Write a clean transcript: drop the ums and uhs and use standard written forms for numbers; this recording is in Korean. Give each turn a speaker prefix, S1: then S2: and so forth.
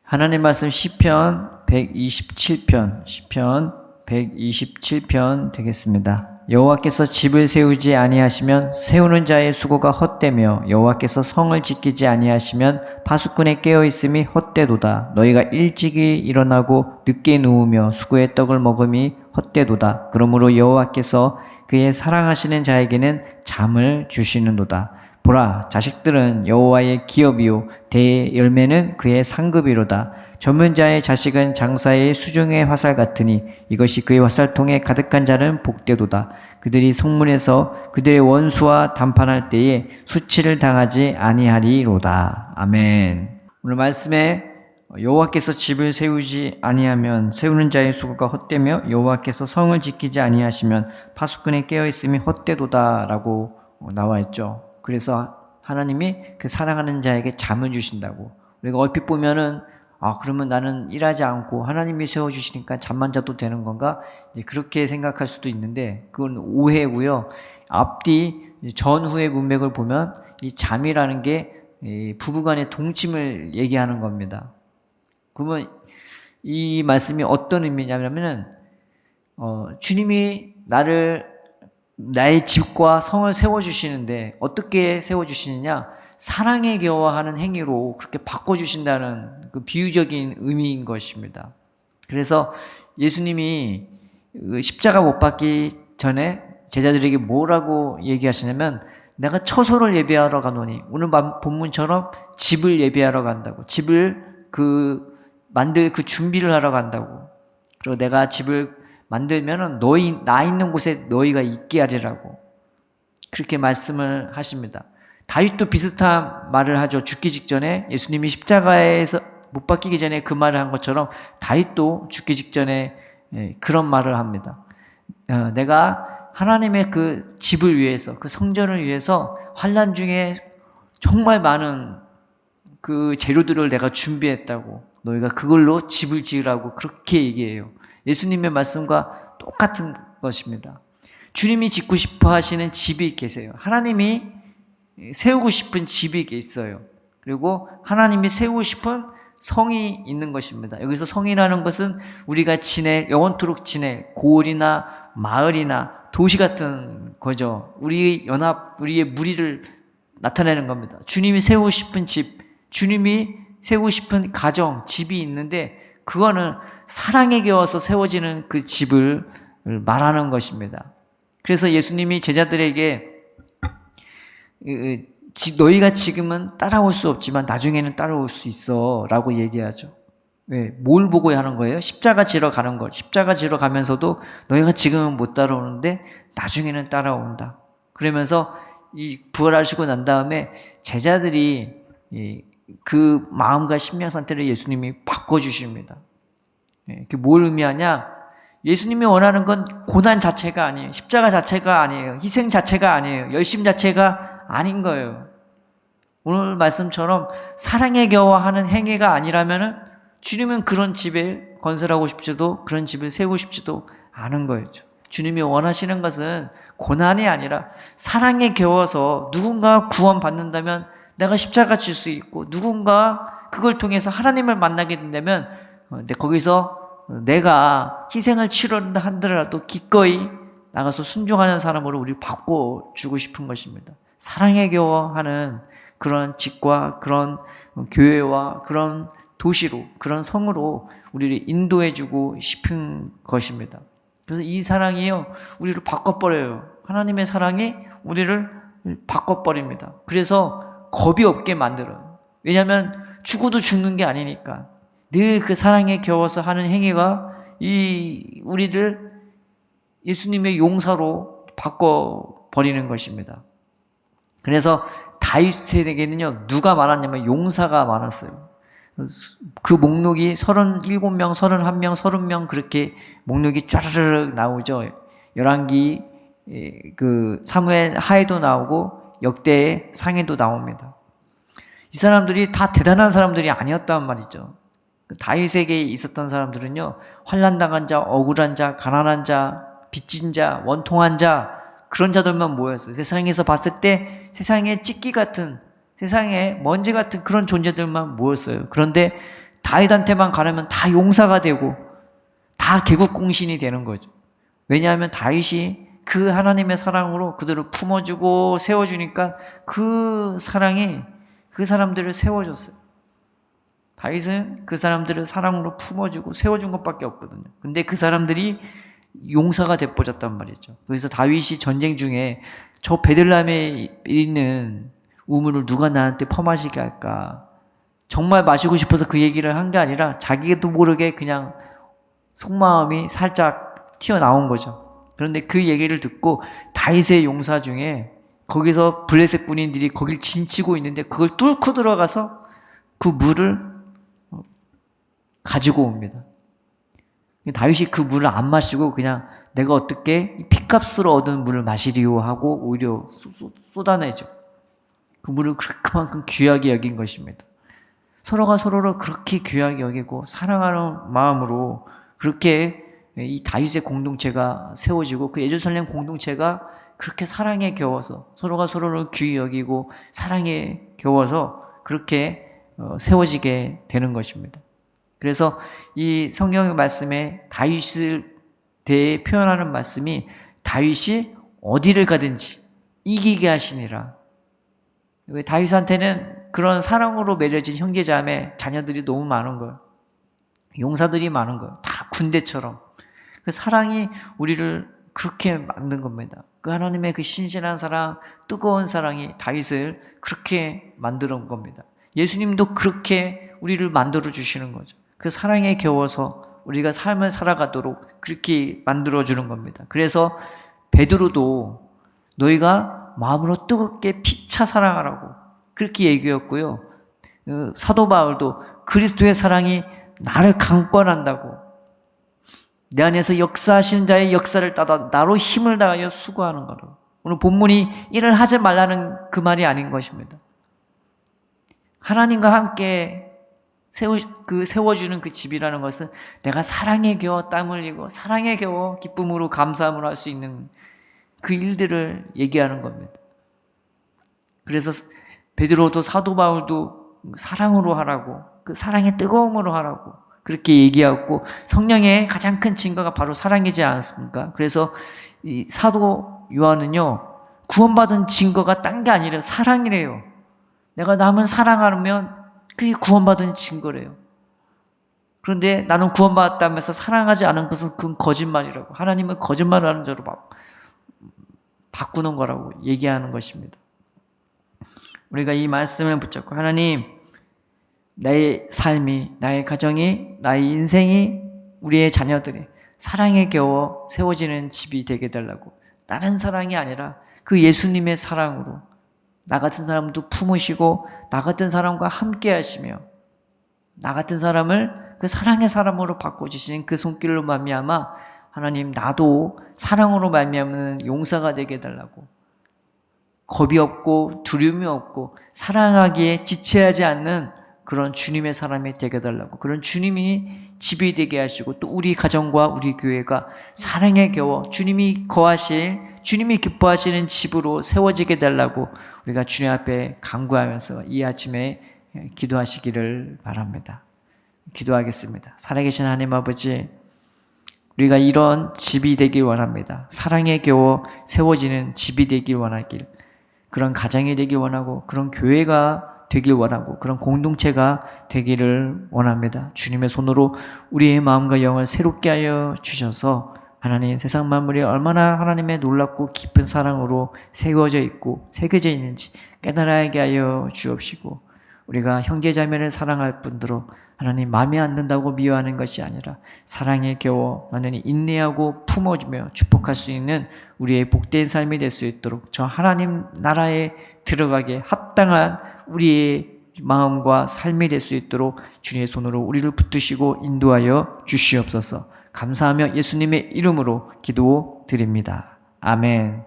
S1: 하나님 말씀 시편 127편 되겠습니다. 여호와께서 집을 세우지 아니하시면 세우는 자의 수고가 헛되며 여호와께서 성을 지키지 아니하시면 파수꾼의 깨어있음이 헛되도다. 너희가 일찍이 일어나고 늦게 누우며 수고의 떡을 먹음이 헛되도다. 그러므로 여호와께서 그의 사랑하시는 자에게는 잠을 주시는도다. 보라, 자식들은 여호와의 기업이요 대의 열매는 그의 상급이로다. 젊은 자의 자식은 장사의 수중의 화살 같으니 이것이 그의 화살통에 가득한 자는 복되도다. 그들이 성문에서 그들의 원수와 담판할 때에 수치를 당하지 아니하리로다. 아멘. 오늘 말씀에 여호와께서 집을 세우지 아니하면 세우는 자의 수고가 헛되며 여호와께서 성을 지키지 아니하시면 파수꾼의 깨어있음이 헛되도다라고 나와 있죠. 그래서 하나님이 그 사랑하는 자에게 잠을 주신다고. 우리가 얼핏 보면은 그러면 나는 일하지 않고 하나님이 세워주시니까 잠만 자도 되는 건가? 이제 그렇게 생각할 수도 있는데 그건 오해고요. 앞뒤 전후의 문맥을 보면 이 잠이라는 게 부부간의 동침을 얘기하는 겁니다. 그러면 이 말씀이 어떤 의미냐면은 주님이 나의 집과 성을 세워주시는데 어떻게 세워주시느냐? 사랑에 겨워하는 행위로 그렇게 바꿔주신다는 그 비유적인 의미인 것입니다. 그래서 예수님이 십자가 못 박기 전에 제자들에게 뭐라고 얘기하시냐면 내가 처소를 예비하러 가노니 오늘 본문처럼 집을 예비하러 간다고. 집을 만들 준비를 하러 간다고. 그리고 내가 집을 만들면은 나 있는 곳에 너희가 있게 하리라고 그렇게 말씀을 하십니다. 다윗도 비슷한 말을 하죠. 죽기 직전에 예수님이 십자가에서 못 박히기 전에 그 말을 한 것처럼 다윗도 죽기 직전에 그런 말을 합니다. 내가 하나님의 그 집을 위해서 그 성전을 위해서 환난 중에 정말 많은 그 재료들을 내가 준비했다고 너희가 그걸로 집을 지으라고 그렇게 얘기해요. 예수님의 말씀과 똑같은 것입니다. 주님이 짓고 싶어 하시는 집이 계세요. 하나님이 세우고 싶은 집이 있어요. 그리고 하나님이 세우고 싶은 성이 있는 것입니다. 여기서 성이라는 것은 우리가 영원토록 지낼 고을이나 마을이나 도시 같은 거죠. 우리의 무리를 나타내는 겁니다. 주님이 세우고 싶은 집, 주님이 세우고 싶은 가정, 집이 있는데 그거는 사랑에 겨워서 세워지는 그 집을 말하는 것입니다. 그래서 예수님이 제자들에게 너희가 지금은 따라올 수 없지만 나중에는 따라올 수 있어 라고 얘기하죠. 왜? 뭘 보고 하는 거예요? 십자가 지러 가는 것. 십자가 지러 가면서도 너희가 지금은 못 따라오는데 나중에는 따라온다. 그러면서 이 부활하시고 난 다음에 제자들이 그 마음과 심령 상태를 예수님이 바꿔주십니다. 그게 뭘 의미하냐? 예수님이 원하는 건 고난 자체가 아니에요. 십자가 자체가 아니에요. 희생 자체가 아니에요. 열심 자체가 아닌 거예요. 오늘 말씀처럼 사랑에 겨워하는 행위가 아니라면은 주님은 그런 집에 건설하고 싶지도 그런 집을 세우고 싶지도 않은 거예요. 주님이 원하시는 것은 고난이 아니라 사랑에 겨워서 누군가 구원받는다면 내가 십자가 질 수 있고 누군가 그걸 통해서 하나님을 만나게 된다면 거기서 내가 희생을 치른다 하더라도 기꺼이 나가서 순종하는 사람으로 우리를 바꿔주고 싶은 것입니다. 사랑에 겨워하는 그런 집과 그런 교회와 그런 도시로 그런 성으로 우리를 인도해주고 싶은 것입니다. 그래서 이 사랑이요 우리를 바꿔버려요. 하나님의 사랑이 우리를 바꿔버립니다. 그래서 겁이 없게 만들어요. 왜냐하면 죽어도 죽는 게 아니니까. 늘 그 사랑에 겨워서 하는 행위가 우리를 예수님의 용사로 바꿔버리는 것입니다. 그래서 다윗에게는요 누가 많았냐면 용사가 많았어요. 그 목록이 37명, 31명, 30명 그렇게 목록이 쫘르르 나오죠. 열왕기 그 사무엘 하에도 나오고 역대의 상에도 나옵니다. 이 사람들이 다 대단한 사람들이 아니었단 말이죠. 다윗에게 있었던 사람들은요 환난당한 자, 억울한 자, 가난한 자, 빚진 자, 원통한 자 그런 자들만 모였어요. 세상에서 봤을 때 세상에 찌끼 같은 세상에 먼지 같은 그런 존재들만 모였어요. 그런데 다윗한테만 가려면 다 용사가 되고 다 개국공신이 되는 거죠. 왜냐하면 다윗이 그 하나님의 사랑으로 그들을 품어주고 세워주니까 그 사랑이 그 사람들을 세워줬어요. 다윗은 그 사람들을 사랑으로 품어주고 세워준 것밖에 없거든요. 근데 그 사람들이 용사가 돼버렸단 말이죠. 그래서 다윗이 전쟁 중에 저 베들레헴에 있는 우물을 누가 나한테 퍼마시게 할까? 정말 마시고 싶어서 그 얘기를 한 게 아니라 자기도 모르게 그냥 속마음이 살짝 튀어나온 거죠. 그런데 그 얘기를 듣고 다윗의 용사 중에 거기서 블레셋 군인들이 거길 진치고 있는데 그걸 뚫고 들어가서 그 물을 가지고 옵니다. 다윗이 그 물을 안 마시고 그냥 내가 어떻게 피값으로 얻은 물을 마시리오 하고 오히려 쏟아내죠. 그 물을 그만큼 귀하게 여긴 것입니다. 서로가 서로를 그렇게 귀하게 여기고 사랑하는 마음으로 그렇게 이 다윗의 공동체가 세워지고 그 예루살렘 공동체가 그렇게 사랑에 겨워서 서로가 서로를 귀히 여기고 사랑에 겨워서 그렇게 세워지게 되는 것입니다. 그래서 이 성경의 말씀에 다윗을 대해 표현하는 말씀이 다윗이 어디를 가든지 이기게 하시니라. 다윗한테는 그런 사랑으로 맺어진 형제자매 자녀들이 너무 많은 거예요. 용사들이 많은 거예요. 다 군대처럼. 그 사랑이 우리를 그렇게 만든 겁니다. 그 하나님의 그 신실한 사랑, 뜨거운 사랑이 다윗을 그렇게 만들어 온 겁니다. 예수님도 그렇게 우리를 만들어 주시는 거죠. 그 사랑에 겨워서 우리가 삶을 살아가도록 그렇게 만들어주는 겁니다. 그래서 베드로도 너희가 마음으로 뜨겁게 피차 사랑하라고 그렇게 얘기했고요. 사도 바울도 그리스도의 사랑이 나를 강권한다고 내 안에서 역사하시는 자의 역사를 따라 나로 힘을 다하여 수고하는 거로. 오늘 본문이 일을 하지 말라는 그 말이 아닌 것입니다. 하나님과 함께 세워주는 그 집이라는 것은 내가 사랑에 겨워 땀 흘리고 사랑에 겨워 기쁨으로 감사함으로 할 수 있는 그 일들을 얘기하는 겁니다. 그래서 베드로도 사도 바울도 사랑으로 하라고 그 사랑의 뜨거움으로 하라고 그렇게 얘기하고 성령의 가장 큰 증거가 바로 사랑이지 않습니까? 그래서 이 사도 요한은요 구원받은 증거가 딴 게 아니라 사랑이래요. 내가 남을 사랑하면 그게 구원받은 증거래요. 그런데 나는 구원받았다면서 사랑하지 않은 것은 그건 거짓말이라고. 하나님은 거짓말하는 자로 바꾸는 거라고 얘기하는 것입니다. 우리가 이 말씀을 붙잡고 하나님 나의 삶이, 나의 가정이, 나의 인생이, 우리의 자녀들이 사랑에 겨워 세워지는 집이 되게 달라고. 다른 사랑이 아니라 그 예수님의 사랑으로 나 같은 사람도 품으시고 나 같은 사람과 함께 하시며 나 같은 사람을 그 사랑의 사람으로 바꿔주신 그 손길로 말미암아 하나님 나도 사랑으로 말미암는 용사가 되게 해달라고 겁이 없고 두려움이 없고 사랑하기에 지체하지 않는 그런 주님의 사람이 되게 해달라고 그런 주님이 집이 되게 하시고 또 우리 가정과 우리 교회가 사랑에 겨워 주님이 거하실 주님이 기뻐하시는 집으로 세워지게 해달라고 우리가 주님 앞에 간구하면서 이 아침에 기도하시기를 바랍니다. 기도하겠습니다. 살아계신 하나님 아버지 우리가 이런 집이 되길 원합니다. 사랑에 겨워 세워지는 집이 되길 원하길 그런 가정이 되길 원하고 그런 교회가 되길 원하고 그런 공동체가 되기를 원합니다. 주님의 손으로 우리의 마음과 영을 새롭게 하여 주셔서 하나님 세상 만물이 얼마나 하나님의 놀랍고 깊은 사랑으로 세워져 있고 새겨져 있는지 깨달아게 하여 주옵시고 우리가 형제자매를 사랑할 뿐더러 하나님 마음에 안 든다고 미워하는 것이 아니라 사랑에 겨워 완전히 인내하고 품어주며 축복할 수 있는 우리의 복된 삶이 될 수 있도록 저 하나님 나라에 들어가게 합당한 우리의 마음과 삶이 될 수 있도록 주님의 손으로 우리를 붙드시고 인도하여 주시옵소서. 감사하며 예수님의 이름으로 기도드립니다. 아멘.